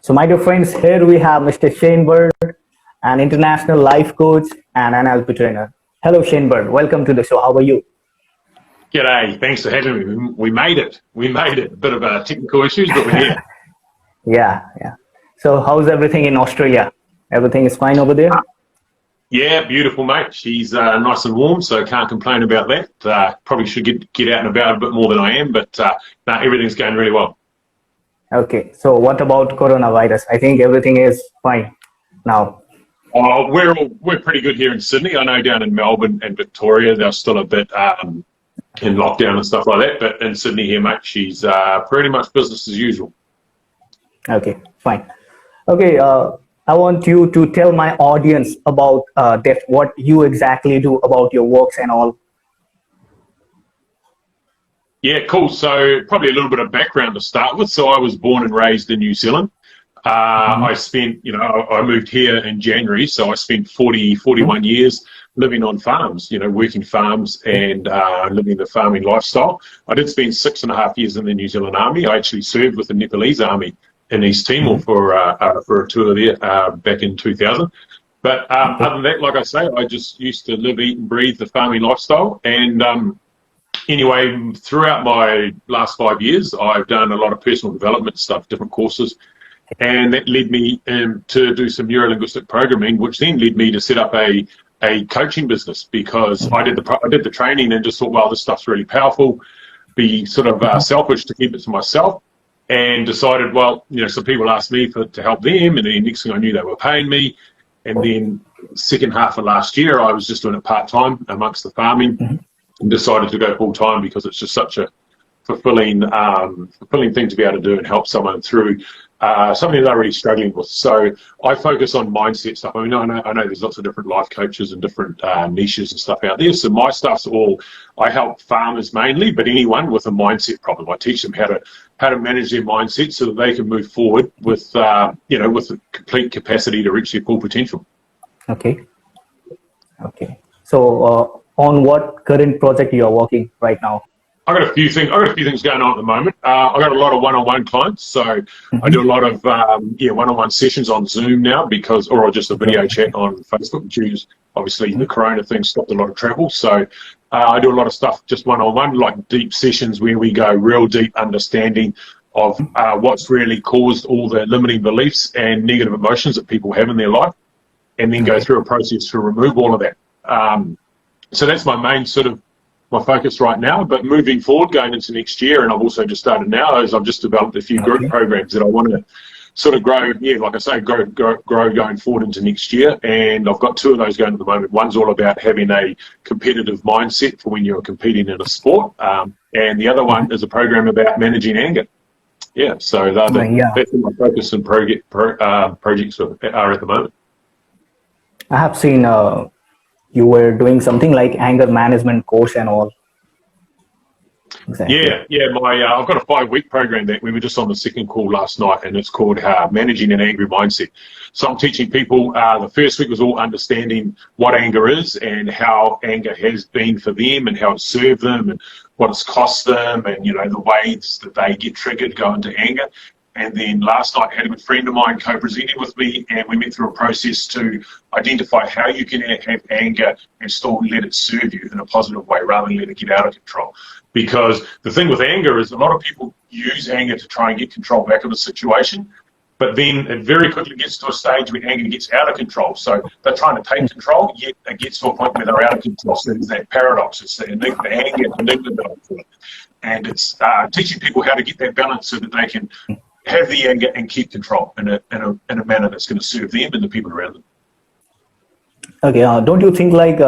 So my dear friends, here we have Mr. Shane Bird, an international life coach and an NLP trainer. Hello, Shane Bird. Welcome to the show. How are you? G'day, thanks for having me. We made it. We made it. A bit of technical issues, but we're here. Yeah. So how's everything in Australia? Everything is fine over there? Yeah, beautiful, mate. She's nice and warm, so can't complain about that. Probably should get out and about a bit more than I am, but no, everything's going really well. Okay. So what about coronavirus? I think everything is fine now. We're pretty good here in Sydney. I know down in Melbourne and Victoria, they're still a bit in lockdown and stuff like that, but in Sydney here, mate, she's pretty much business as usual. Okay, fine. Okay, I want you to tell my audience about what you exactly do about your works and all. Yeah, cool. So probably a little bit of background to start with. So I was born and raised in New Zealand. I spent, I moved here in January, so I spent 41 years living on farms, working farms and living the farming lifestyle. I did spend 6.5 years in the New Zealand Army. I actually served with the Nepalese Army in East Timor for a tour there back in 2000. But other than that, like I say, I just used to live, eat and breathe the farming lifestyle. And anyway, throughout my last 5 years, I've done a lot of personal development stuff, different courses. And that led me to do some neuro-linguistic programming, which then led me to set up a coaching business, because I did the training and just thought, well, this stuff's really powerful. Be sort of selfish to keep it to myself, and decided, well, some people asked me to help them, and then next thing I knew, they were paying me. And then second half of last year, I was just doing it part-time amongst the farming, and decided to go full-time because it's just such a fulfilling thing to be able to do and help someone through something they're really struggling with. So I focus on mindset stuff. I mean, I know there's lots of different life coaches and different niches and stuff out there. So my stuff's I help farmers mainly, but anyone with a mindset problem. I teach them how to manage their mindset so that they can move forward with with the complete capacity to reach their full potential. Okay. So on what current project you are working right now? I got a few things going on at the moment. I got a lot of one-on-one clients, so I do a lot of one-on-one sessions on Zoom now, or just a video chat on Facebook. Obviously, the Corona thing stopped a lot of travel, so I do a lot of stuff just one-on-one, like deep sessions where we go real deep understanding of what's really caused all the limiting beliefs and negative emotions that people have in their life, and then go through a process to remove all of that. So that's my main my focus right now. But moving forward, going into next year, and I've also just started now, is I've just developed a few group programs that I want to sort of grow. Yeah, like I say, grow going forward into next year. And I've got 2 of those going at the moment. One's all about having a competitive mindset for when you're competing in a sport, and the other one is a program about managing anger. Yeah, so that's my focus and projects are at the moment. I have seen you were doing something like anger management course and all. Exactly. Yeah. I've got a 5-week program that we were just on the second call last night, and it's called Managing an Angry Mindset. So I'm teaching people. The first week was all understanding what anger is and how anger has been for them and how it served them and what it's cost them, and the ways that they get triggered, go into anger. And then last night, I had a good friend of mine co-presenting with me, and we went through a process to identify how you can have anger and still let it serve you in a positive way rather than let it get out of control. Because the thing with anger is a lot of people use anger to try and get control back of a situation, but then it very quickly gets to a stage where anger gets out of control. So they're trying to take control, yet it gets to a point where they're out of control. So there's that paradox. It's the anger and the balance. And it's teaching people how to get that balance so that they can have the anger and keep control in a manner that's going to serve them and the people around them. Okay, don't you think like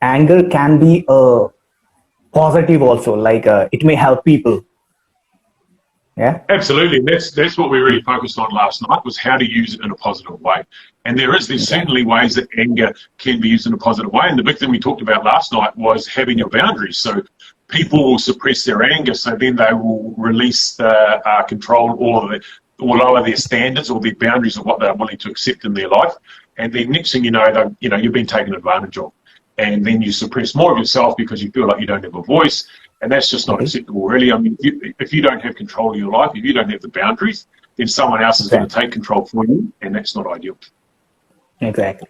anger can be positive also? Like it may help people. Yeah, absolutely. And that's what we really focused on last night, was how to use it in a positive way. And there's certainly ways that anger can be used in a positive way. And the big thing we talked about last night was having your boundaries. So people will suppress their anger, so then they will release the control or lower their standards or their boundaries of what they're willing to accept in their life. And then next thing you know, you've been taken advantage of. And then you suppress more of yourself because you feel like you don't have a voice. And that's just not acceptable, really. I mean, if you don't have control of your life, if you don't have the boundaries, then someone else is going to Exactly. take control for you, and that's not ideal. Exactly.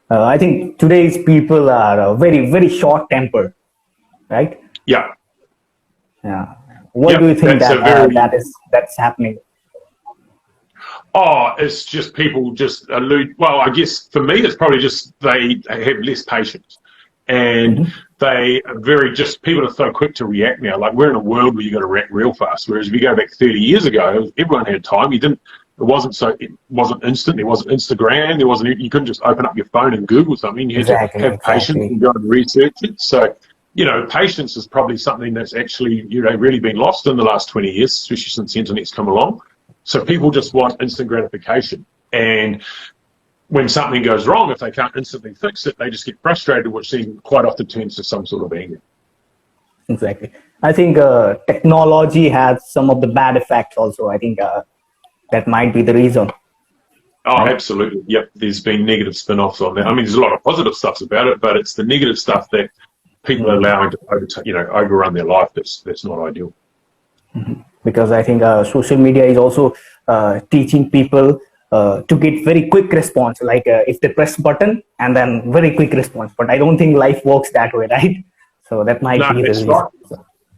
I think today's people are very, very short tempered, right? Yeah. Yeah. Why do Yep. you think That's a that very that's happening? Oh, it's just people just allude. Well, I guess for me, it's probably just they have less patience, and Hmm. they are very just people are so quick to react now. Like we're in a world where you got to react real fast. Whereas if you go back 30 years ago, everyone had time. You didn't. It wasn't so. It wasn't instant. There wasn't Instagram. There wasn't. You couldn't just open up your phone and Google something. You had to Exactly. have patience Exactly. and go and research it. So. Patience is probably something that's actually, really been lost in the last 20 years, especially since the internet's come along. So people just want instant gratification. And when something goes wrong, if they can't instantly fix it, they just get frustrated, which then quite often turns to some sort of anger. Exactly. I think technology has some of the bad effects also. I think that might be the reason, Oh, right? absolutely. Yep. There's been negative spin-offs on that. I mean, there's a lot of positive stuff about it, but it's the negative stuff that people are Mm. allowing to overrun their life. That's not ideal. Because I think social media is also teaching people to get very quick response. Like if they press button and then very quick response. But I don't think life works that way, right? So that might No, be the that's reason. right.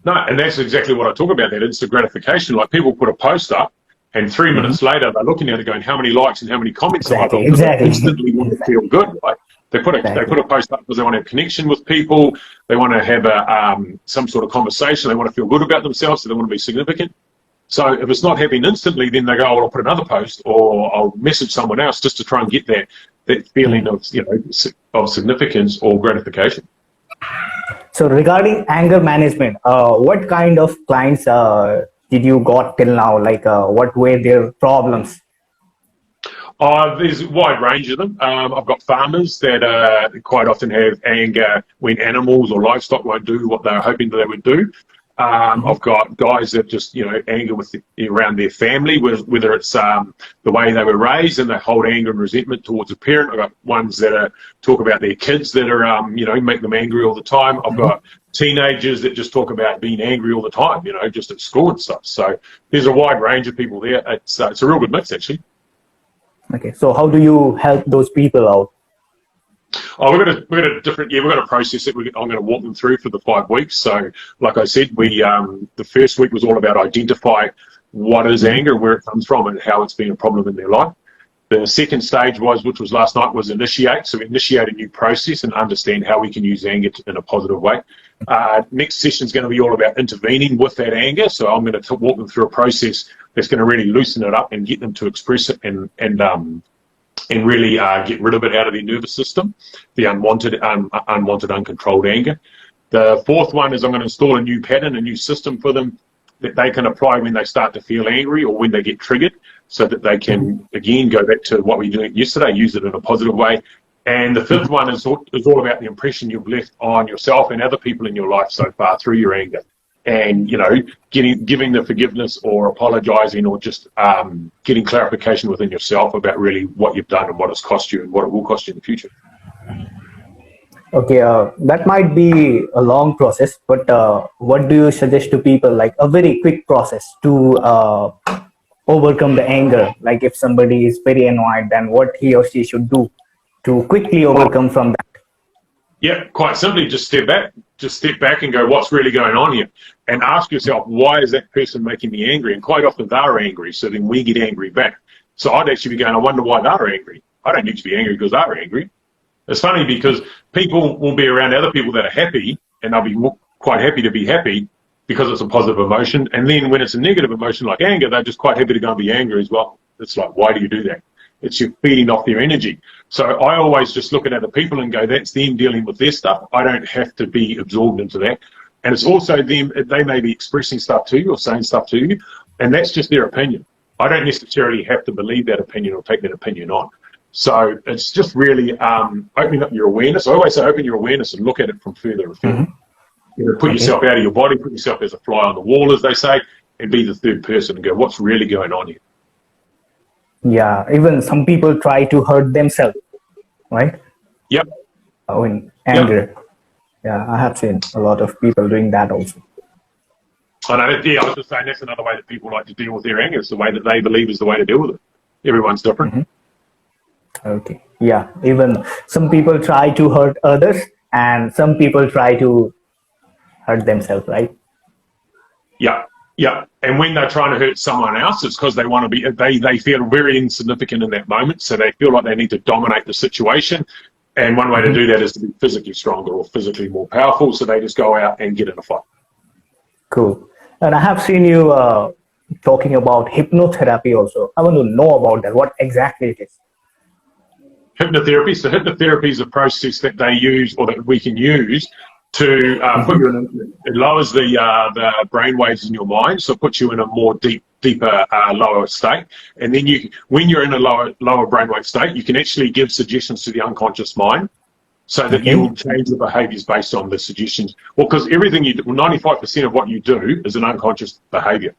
No, and that's exactly what I talk about, that instant gratification. Like people put a post up and 3 minutes Hmm. later they're looking at it going, how many likes and how many comments have I got? Exactly. Because they Exactly. instantly want to feel good, right? They put Exactly. a post up because they want to have connection with people. They want to have some sort of conversation. They want to feel good about themselves. So they want to be significant. So if it's not happening instantly, then they go, oh, well, I'll put another post or I'll message someone else just to try and get that feeling Mm. of significance or gratification. So regarding anger management, what kind of clients did you got till now? Like what were their problems? There's a wide range of them. I've got farmers that quite often have anger when animals or livestock won't do what they're hoping that they would do. Hmm. I've got guys that just, anger around their family, whether it's the way they were raised and they hold anger and resentment towards a parent. I've got ones that talk about their kids that are, make them angry all the time. I've Hmm. got teenagers that just talk about being angry all the time, just at school and stuff. So there's a wide range of people there. It's a real good mix, actually. Okay. So how do you help those people out? Oh, we've got a process that I'm going to walk them through for the 5 weeks. So, like I said, the first week was all about identifying what is Hmm. anger, where it comes from, and how it's been a problem in their life. The second stage which was last night, was initiate. So initiate a new process and understand how we can use anger in a positive way. Next session is going to be all about intervening with that anger. So I'm going to walk them through a process that's going to really loosen it up and get them to express it and really get rid of it out of their nervous system, the unwanted, uncontrolled anger. The fourth one is I'm going to install a new pattern, a new system for them that they can apply when they start to feel angry or when they get triggered, so that they can, again, go back to what we were doing yesterday, use it in a positive way. And the fifth one is all about the impression you've left on yourself and other people in your life so far through your anger. And, giving the forgiveness or apologizing or just getting clarification within yourself about really what you've done and what it's cost you and what it will cost you in the future. Okay, that might be a long process, but what do you suggest to people? Like a very quick process to overcome the anger. Like if somebody is very annoyed, then what he or she should do to quickly Oh, overcome from that. yeah, quite simply, just step back. Just step back and go, what's really going on here? And ask yourself, why is that person making me angry? And quite often they're angry, so then we get angry back. So I'd actually be going, I wonder why they're angry. I don't need to be angry because they're angry. It's funny because people will be around other people that are happy, and they'll be quite happy to be happy because it's a positive emotion. And then when it's a negative emotion like anger, they're just quite happy to go and be angry as well. It's like, why do you do that? It's you feeding off their energy. So I always just look at other people and go, that's them dealing with their stuff. I don't have to be absorbed into that. And it's also them, they may be expressing stuff to you or saying stuff to you, and that's just their opinion. I don't necessarily have to believe that opinion or take that opinion on. So it's just really opening up your awareness. I always say open your awareness and look at it from further afield. Mhm. Put Okay. yourself out of your body, put yourself as a fly on the wall, as they say, and be the third person and go, what's really going on here? Yeah, even some people try to hurt themselves, right? Yep, In yep. anger. Yeah, I have seen a lot of people doing that also. I know, yeah, I was just saying that's another way that people like to deal with their anger. It's the way that they believe is the way to deal with it. Everyone's different. Okay. Yeah. Even some people try to hurt others, and some people try to hurt themselves, right? Yeah, yeah. And when they're trying to hurt someone else, it's because they want to be. They feel very insignificant in that moment, so they feel like they need to dominate the situation. And one way to do that is to be physically stronger or physically more powerful. So they just go out and get in a fight. Cool. And I have seen you talking about hypnotherapy also. I want to know about that. What exactly it is? Hypnotherapy. So hypnotherapy is a process that they use, or that we can use, to put you in. It lowers the brain waves in your mind, so it puts you in a more deeper, lower state. And then when you're in a lower brainwave state, you can actually give suggestions to the unconscious mind, so that you will change the behaviours based on the suggestions. Well, because everything you do, 95% of what you do is an unconscious behaviour.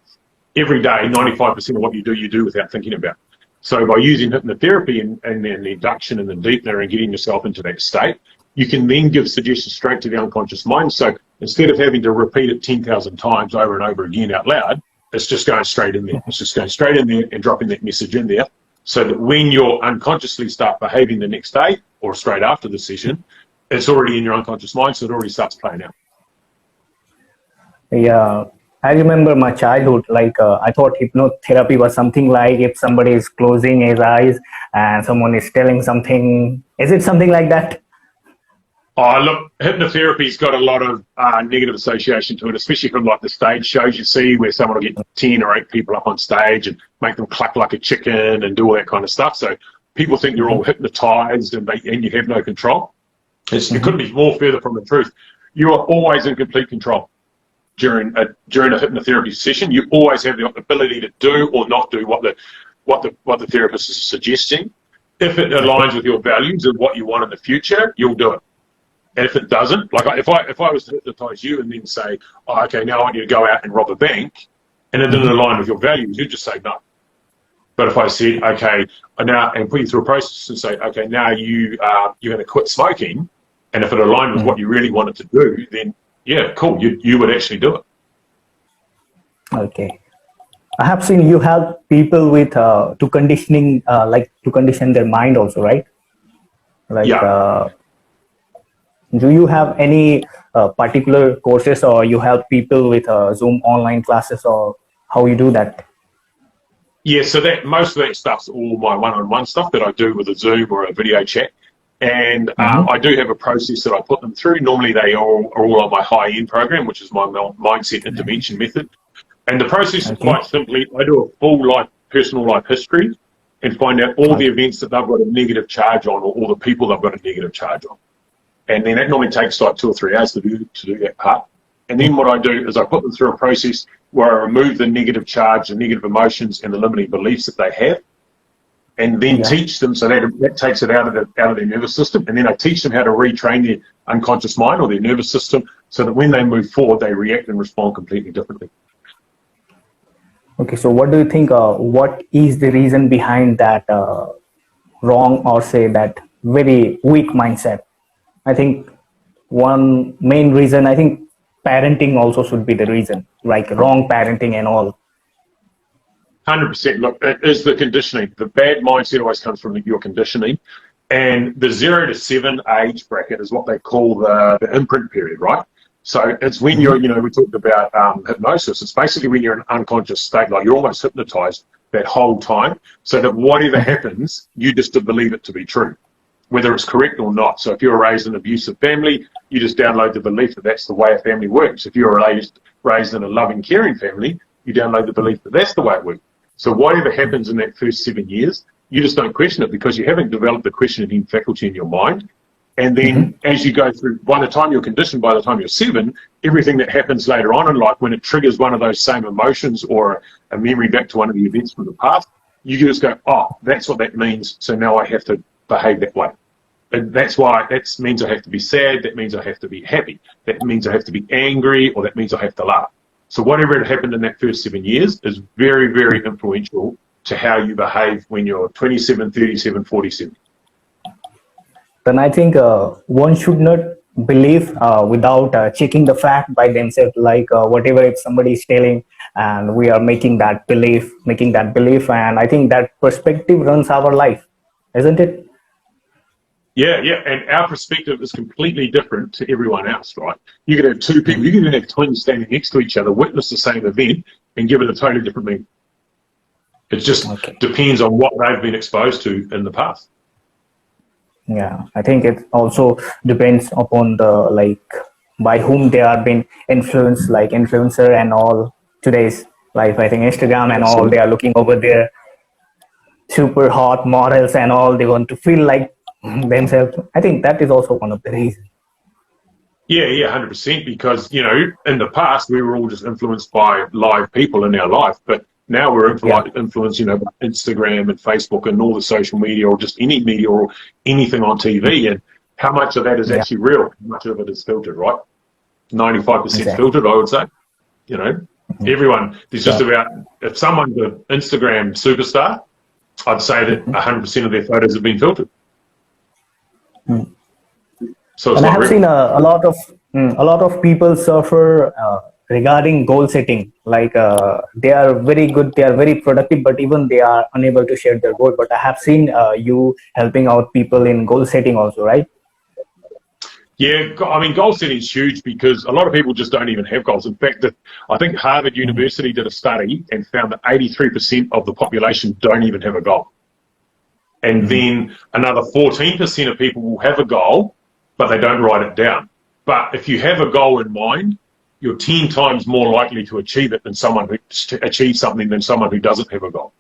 Every day, 95% of what you do without thinking about. So by using hypnotherapy and the induction and the deepener and getting yourself into that state, you can then give suggestions straight to the unconscious mind. So instead of having to repeat it 10,000 times over and over again out loud, it's just going straight in there. It's just going straight in there and dropping that message in there, so that when you unconsciously start behaving the next day or straight after the session, it's already in your unconscious mind, so it already starts playing out. Yeah. I remember my childhood, like I thought hypnotherapy was something like if somebody is closing his eyes and someone is telling something. Is it something like that? Oh, look, hypnotherapy's got a lot of negative association to it, especially from like the stage shows you see where someone will get 10 or 8 people up on stage and make them cluck like a chicken and do all that kind of stuff. So people think you're all hypnotized and you have no control. It couldn't be more further from the truth. You are always in complete control during a hypnotherapy session. You always have the ability to do or not do what the therapist is suggesting. If it aligns with your values and what you want in the future, you'll do it. And if it doesn't, like if I was to hypnotize you and then say, oh, okay, now I want you to go out and rob a bank, and it didn't align with your values, you'd just say no. But if I said, okay, now, and put you through a process and say, okay, now you're going to quit smoking, and if it aligned with what you really wanted to do, then yeah, cool, you would actually do it. Okay. I have seen you help people with to conditioning, like to condition their mind also, right? Like, Yeah. do you have any particular courses, or you help people with Zoom online classes, or how you do that? Yeah, so that most of that stuff's all my one-on-one stuff that I do with a Zoom or a video chat. And I do have a process that I put them through. Normally they are all on my high-end program, which is my mindset intervention method. And the process is quite simply, I do a full personal life history and find out all the events that they've got a negative charge on, or all the people they've got a negative charge on. And then that normally takes like 2 or 3 hours to do that part. And then what I do is I put them through a process where I remove the negative charge, the negative emotions, and the limiting beliefs that they have, and then teach them. So that takes it out of their nervous system. And then I teach them how to retrain their unconscious mind or their nervous system, so that when they move forward, they react and respond completely differently. Okay, so what do you think? What is the reason behind that wrong, or say that very weak mindset? I think one main reason, I think parenting also should be the reason, like wrong parenting and all. 100%. Look, it is the conditioning. The bad mindset always comes from your conditioning. And the 0 to 7 age bracket is what they call the imprint period, right? So it's when you're, we talked about hypnosis. It's basically when you're in an unconscious state, like you're almost hypnotized that whole time, so that whatever happens, you just believe it to be true, whether it's correct or not. So if you're raised in an abusive family, you just download the belief that that's the way a family works. If you're raised in a loving, caring family, you download the belief that that's the way it works. So whatever happens in that first 7 years, you just don't question it, because you haven't developed the questioning faculty in your mind. And then as you go through, by the time you're conditioned, by the time you're 7, everything that happens later on in life, when it triggers one of those same emotions or a memory back to one of the events from the past, you just go, oh, that's what that means. So now I have to behave that way. And that's why that means I have to be sad. That means I have to be happy. That means I have to be angry, or that means I have to laugh. So whatever had happened in that first 7 years is very, very influential to how you behave when you're 27, 37, 47. Then I think one should not believe without checking the fact by themselves, like whatever if somebody is telling, and we are making that belief, and I think that perspective runs our life, isn't it? Yeah, yeah, and our perspective is completely different to everyone else, right? You could have two people, you could even have twins standing next to each other, witness the same event, and give it a totally different meaning. It just Okay. depends on what they've been exposed to in the past. Yeah, I think it also depends upon the, like, by whom they are being influenced, like influencer and all today's life. I think Instagram and all, they Absolutely. are looking over their super hot models and all. They want to feel like themselves. I think that is also one of the reasons. Yeah, yeah, 100%. Because, in the past, we were all just influenced by live people in our life. But now we're Yeah, influenced, by Instagram and Facebook and all the social media or just any media or anything on TV. And how much of that is yeah, actually real? How much of it is filtered, right? 95% exactly. filtered, I would say. You know, everyone, there's just So, about, if someone's an Instagram superstar, I'd say that 100% of their photos have been filtered. So it's and I not have real. seen a lot of people suffer regarding goal setting. Like they are very good, they are very productive, but even they are unable to share their goal. But I have seen you helping out people in goal setting also, right? Yeah, I mean, goal setting is huge because a lot of people just don't even have goals. In fact, I think Harvard University did a study and found that 83% of the population don't even have a goal. And then another 14% of people will have a goal, but they don't write it down. But if you have a goal in mind, you're 10 times more likely to achieve it than someone who to achieve something than someone who doesn't have a goal.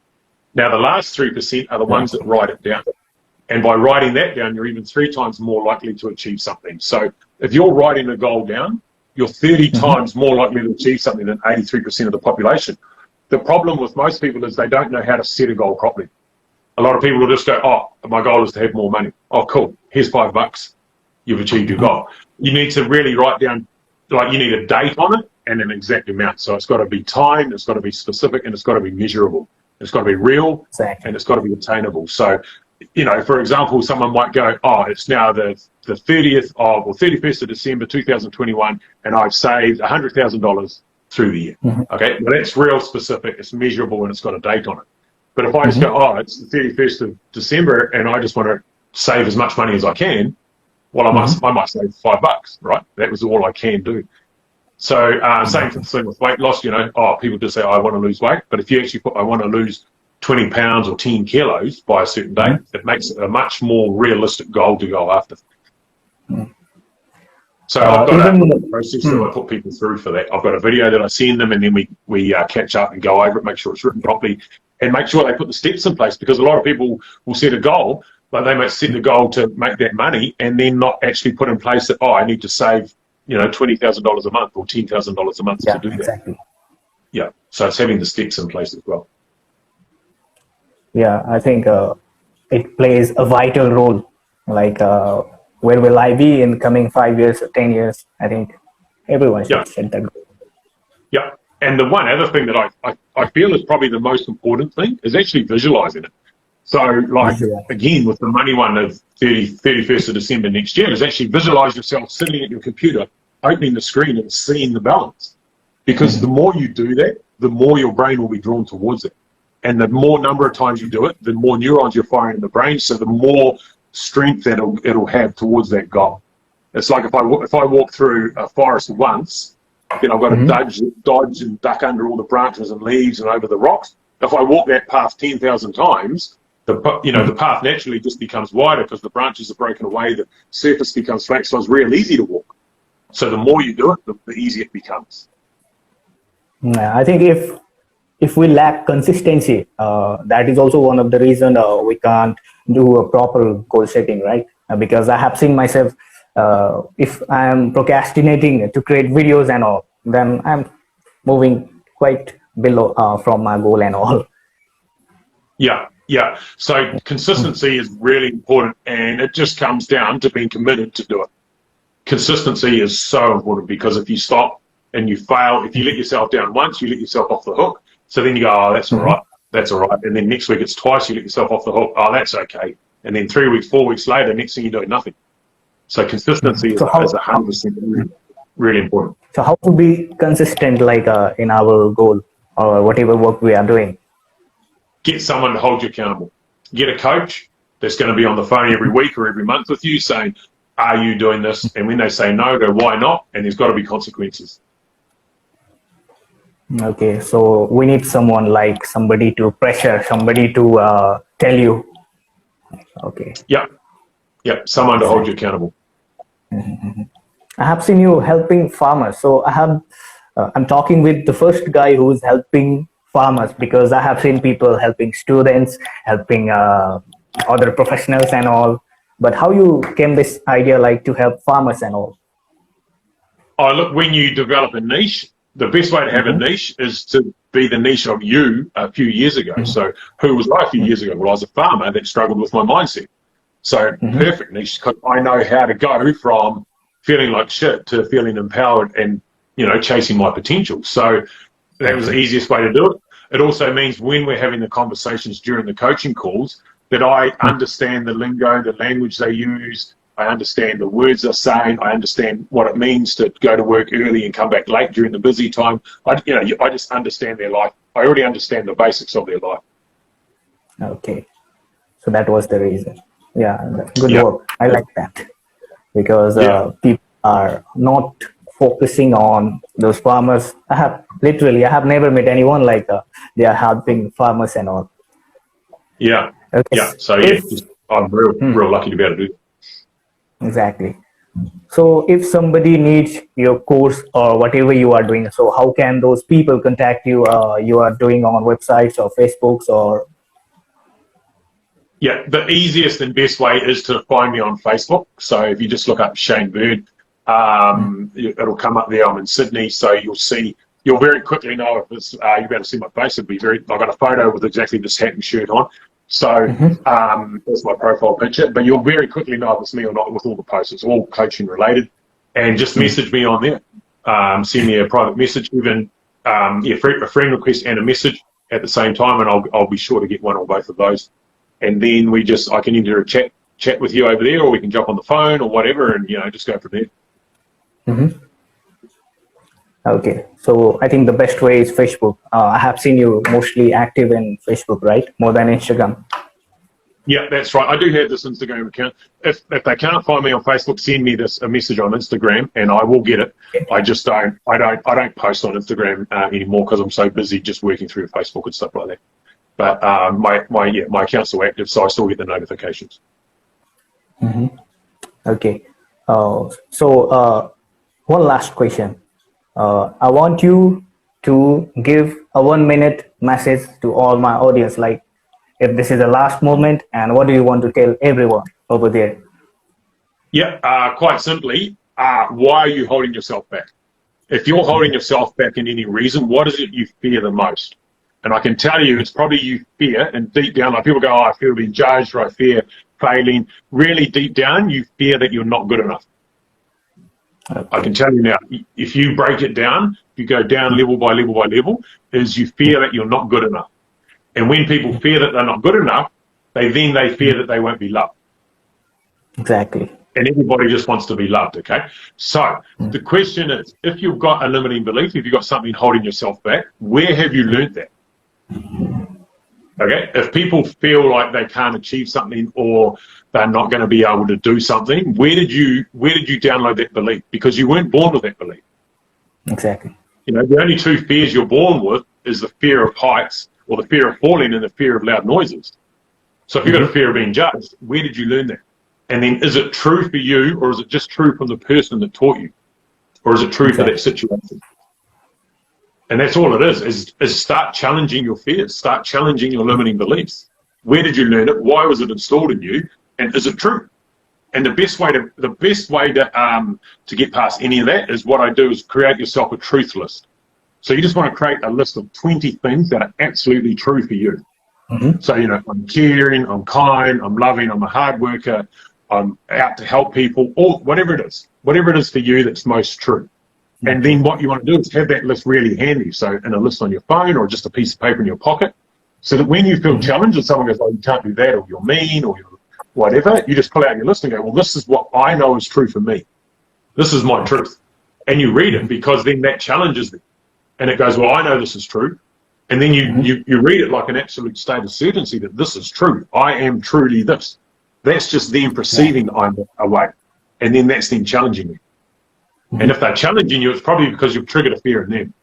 Now, the last 3% are the ones that Exactly. write it down. And by writing that down, you're even 3 times more likely to achieve something. So if you're writing a goal down, you're 30 times more likely to achieve something than 83% of the population. The problem with most people is they don't know how to set a goal properly. A lot of people will just go, oh, my goal is to have more money. Oh, cool. Here's $5. You've achieved your goal. You need to really write down, like, you need a date on it and an exact amount. So it's got to be timed, it's got to be specific, and it's got to be measurable. It's got to be real, Exactly. and it's got to be attainable. So, for example, someone might go, oh, it's now the 30th of, or 31st of December 2021, and I've saved $100,000 through the year. Okay, well, that's real specific, it's measurable, and it's got a date on it. But if I just go, oh, it's the 31st of December, and I just want to save as much money as I can, well, I might save $5, right? That was all I can do. So same thing with weight loss. People just say, I want to lose weight. But if you actually put, I want to lose 20 pounds or 10 kilos by a certain date, it makes it a much more realistic goal to go after. So I've got Even a process that I put people through for that. I've got a video that I send them, and then we catch up and go over it, make sure it's written properly, and make sure they put the steps in place. Because a lot of people will set a goal, but they might set the goal to make that money, and then not actually put in place that, I need to save, $20,000 a month or $10,000 a month to yeah, do that. exactly. Yeah. So it's having the steps in place as well. Yeah, I think it plays a vital role. Like, where will I be in coming 5 years or 10 years? I think everyone Yeah. should set that goal. Yeah. And the one other thing that I feel is probably the most important thing is actually visualizing it. So, like, Visualize. again, with the money one of 31st of December next year, is actually visualize yourself sitting at your computer, opening the screen and seeing the balance. Because the more you do that, the more your brain will be drawn towards it. And the more number of times you do it, the more neurons you're firing in the brain, so the more strength that it'll have towards that goal. It's like if I walk through a forest once, then I've got to dodge and duck under all the branches and leaves and over the rocks. If I walk that path 10,000 times, the path naturally just becomes wider because the branches are broken away, the surface becomes flat, so it's real easy to walk. So the more you do it, the easier it becomes. Yeah, I think if we lack consistency, that is also one of the reason we can't do a proper goal setting, right? Because I have seen myself, if I am procrastinating to create videos and all, then I'm moving quite below from my goal and all. Yeah, yeah. So consistency is really important, and it just comes down to being committed to do it. Consistency is so important because if you stop and you fail, if you let yourself down once, you let yourself off the hook. So then you go, oh, that's all right. That's all right. And then next week it's twice, you let yourself off the hook. Oh, that's okay. And then 3 weeks, 4 weeks later, next thing you're doing nothing. So consistency So is 100% really important. how to be consistent, like in our goal or whatever work we are doing? Get someone to hold you accountable. Get a coach that's going to be on the phone every week or every month with you saying, are you doing this? And when they say no, go, why not? And there's got to be consequences. Okay, so we need someone, like somebody to pressure, somebody to tell you. Okay, Yep. Someone to hold you accountable. I have seen you helping farmers. So I'm talking with the first guy who's helping farmers, because I have seen people helping students, helping other professionals and all. But how you came this idea, like to help farmers and all? Oh, look, when you develop a niche, the best way to have a niche is to be the niche of you a few years ago. So who was I a few years ago? Well, I was a farmer that struggled with my mindset. So perfect niche, because I know how to go from feeling like shit to feeling empowered and, chasing my potential. So that was the easiest way to do it. It also means when we're having the conversations during the coaching calls that I understand the lingo, the language they use. I understand the words they're saying. I understand what it means to go to work early and come back late during the busy time. I just understand their life. I already understand the basics of their life. Okay, so that was the reason. Yeah, good Yeah. work. I like that, because people are not focusing on those farmers. I have never met anyone like they are helping farmers and all. Yeah. Okay. Yeah. So If I'm real lucky to be able to do that. exactly. So if somebody needs your course or whatever you are doing, so how can those people contact you? You are doing on websites or Facebooks or? Yeah, the easiest and best way is to find me on Facebook. So if you just look up Shane Bird, it'll come up there. I'm in Sydney, so you'll very quickly know if it's, you're about to see my face. I've got a photo with exactly this hat and shirt on. So that's my profile picture. But you'll very quickly know if it's me or not with all the posts. It's all coaching related. And just message me on there. Send me a private message, even a friend request and a message at the same time, and I'll be sure to get one or both of those. And then I can either chat with you over there, or we can jump on the phone or whatever, and just go from there. Okay, so I think the best way is Facebook. I have seen you mostly active in Facebook, right? More than Instagram. Yeah, that's right. I do have this Instagram account. If they can't find me on Facebook, send me a message on Instagram, and I will get it. I just don't post on Instagram anymore because I'm so busy just working through Facebook and stuff like that. But my account's still active, so I still get the notifications. Okay. One last question. I want you to give a 1 minute message to all my audience. Like, if this is the last moment, and what do you want to tell everyone over there? Yeah, quite simply, why are you holding yourself back? If you're holding yourself back in any reason, what is it you fear the most? And I can tell you, it's probably you fear, and deep down, like people go, oh, I fear being judged, or I fear failing. Really deep down, you fear that you're not good enough. Okay. I can tell you now, if you break it down, you go down level by level by level, is you fear that you're not good enough. And when people fear that they're not good enough, they fear that they won't be loved. Exactly. And everybody just wants to be loved, okay? So the question is, if you've got a limiting belief, if you've got something holding yourself back, where have you learned that? Okay, if people feel like they can't achieve something or they're not going to be able to do something, where did you download that belief? Because you weren't born with that belief. Exactly. The only two fears you're born with is the fear of heights, or the fear of falling, and the fear of loud noises. So if you've got a fear of being judged, where did you learn that? And then, is it true for you, or is it just true from the person that taught you, or is it true for that situation? And that's all it is start challenging your fears, start challenging your limiting beliefs. Where did you learn it? Why was it installed in you? And is it true? And the best way to get past any of that is what I do is create yourself a truth list. So you just want to create a list of 20 things that are absolutely true for you. So, I'm caring, I'm kind, I'm loving, I'm a hard worker, I'm out to help people, or whatever it is for you that's most true. And then what you want to do is have that list really handy. So in a list on your phone or just a piece of paper in your pocket, so that when you feel challenged and someone goes, oh, you can't do that, or you're mean, or whatever, you just pull out your list and go, well, this is what I know is true for me. This is my truth. And you read it, because then that challenges them. And it goes, well, I know this is true. And then you read it like an absolute state of certainty that this is true. I am truly this. That's just them perceiving that I'm awake. And then that's them challenging me. And if they're challenging you, it's probably because you've triggered a fear in them.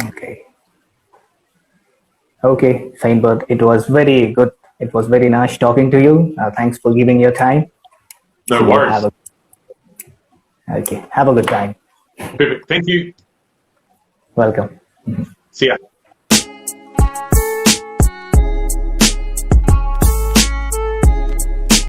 Okay. Okay, Feinberg, it was very good. It was very nice talking to you. Thanks for giving your time. No See you. worries. Okay, have a good time. Perfect. Thank you. Welcome. See ya.